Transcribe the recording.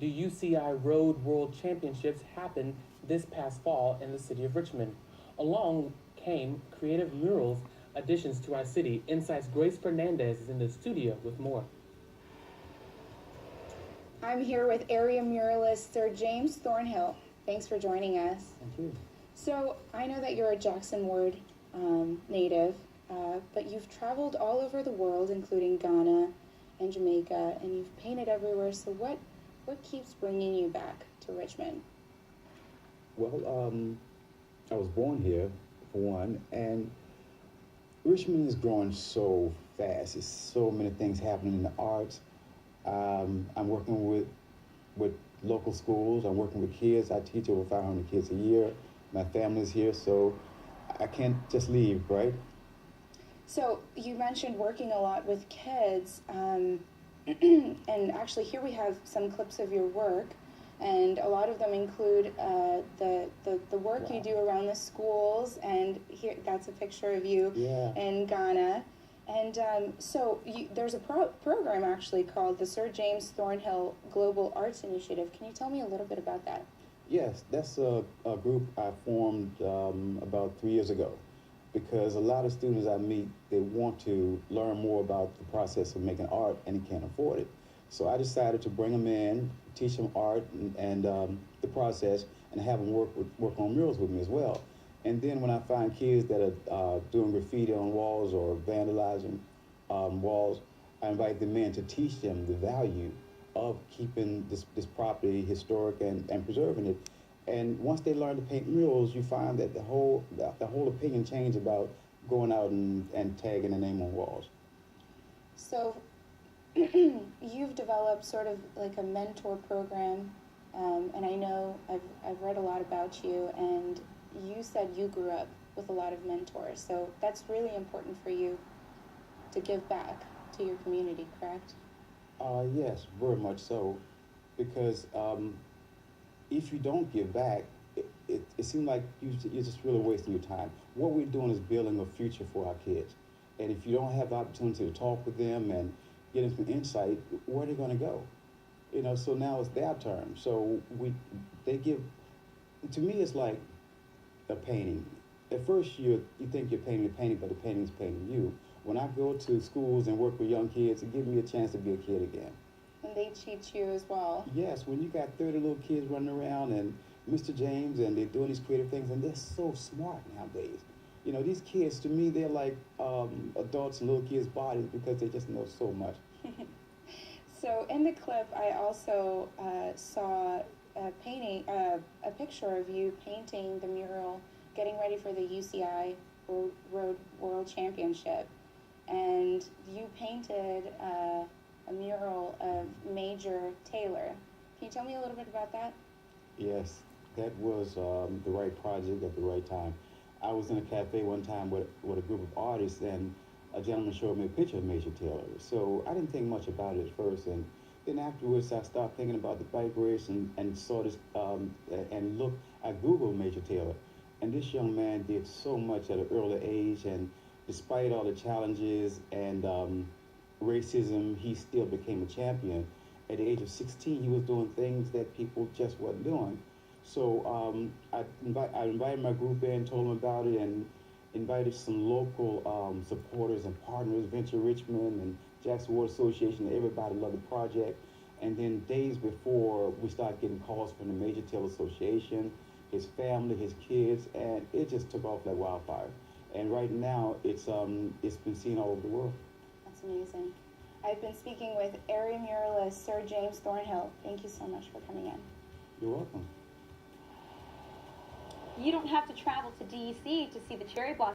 The UCI Road World Championships happened this past fall in the city of Richmond. Along came creative murals additions to our city. InSight's Grace-Fernandez is in the studio with more. I'm here with area muralist Sirjames Thornhill. Thanks for joining us. Thank you. So I know that you're a Jackson Ward native, but you've traveled all over the world, including Ghana and Jamaica, and you've painted everywhere. So what keeps bringing you back to Richmond? Well, I was born here, for one, and Richmond is growing so fast. There's so many things happening in the arts. I'm working with local schools. I'm working with kids. I teach over 500 kids a year. My family's here, so I can't just leave, right? So you mentioned working a lot with kids, and actually here we have some clips of your work, and a lot of them include the work you do around the schools, and here that's a picture of you in Ghana. And there's a program actually called the Sir James Thornhill Global Arts Initiative. Can you tell me a little bit about that? Yes, that's a group I formed about 3 years ago, because a lot of students I meet, they want to learn more about the process of making art and they can't afford it. So I decided to bring them in, teach them art and the process, and have them work on murals with me as well. And then when I find kids that are doing graffiti on walls or vandalizing walls, I invite them in to teach them the value of keeping this property historic and preserving it. And once they learn to paint murals, you find that the whole opinion change about going out and tagging a name on walls. So you've developed sort of like a mentor program, and I know I've read a lot about you, and you said you grew up with a lot of mentors, so that's really important for you to give back to your community, correct? Yes, very much so, because if you don't give back, it seems like you're just really wasting your time. What we're doing is building a future for our kids, and if you don't have the opportunity to talk with them and get them some insight, where are they going to go? You know, so now it's their turn. So they give. To me, it's like a painting. At first, you think you're painting the painting, but the painting's painting you. When I go to schools and work with young kids, it gives me a chance to be a kid again. And they teach you as well. Yes, when you got 30 little kids running around and Mr. James, and they're doing these creative things, and they're so smart nowadays. You know, these kids, to me, they're like adults in little kids' bodies because they just know so much. So in the clip, I also saw a picture of you painting the mural, getting ready for the UCI Road World Championship. And you painted a mural of Major Taylor. Can you tell me a little bit about that? Yes, that was the right project at the right time. I was in a cafe one time with a group of artists, and a gentleman showed me a picture of Major Taylor. So I didn't think much about it at first, and then afterwards I started thinking about the bike race and saw this and looked. I Googled Major Taylor, and this young man did so much at an early age, and despite all the challenges and racism, he still became a champion. At the age of 16, he was doing things that people just wasn't doing. So I invited my group in, told them about it, and invited some local supporters and partners, Venture Richmond and Jackson Ward Association. Everybody loved the project. And then days before, we started getting calls from the Major Taylor Association, his family, his kids, and it just took off like wildfire. And right now, it's been seen all over the world. That's amazing. I've been speaking with area muralist Sir James Thornhill. Thank you so much for coming in. You're welcome. You don't have to travel to DEC to see the cherry blossom.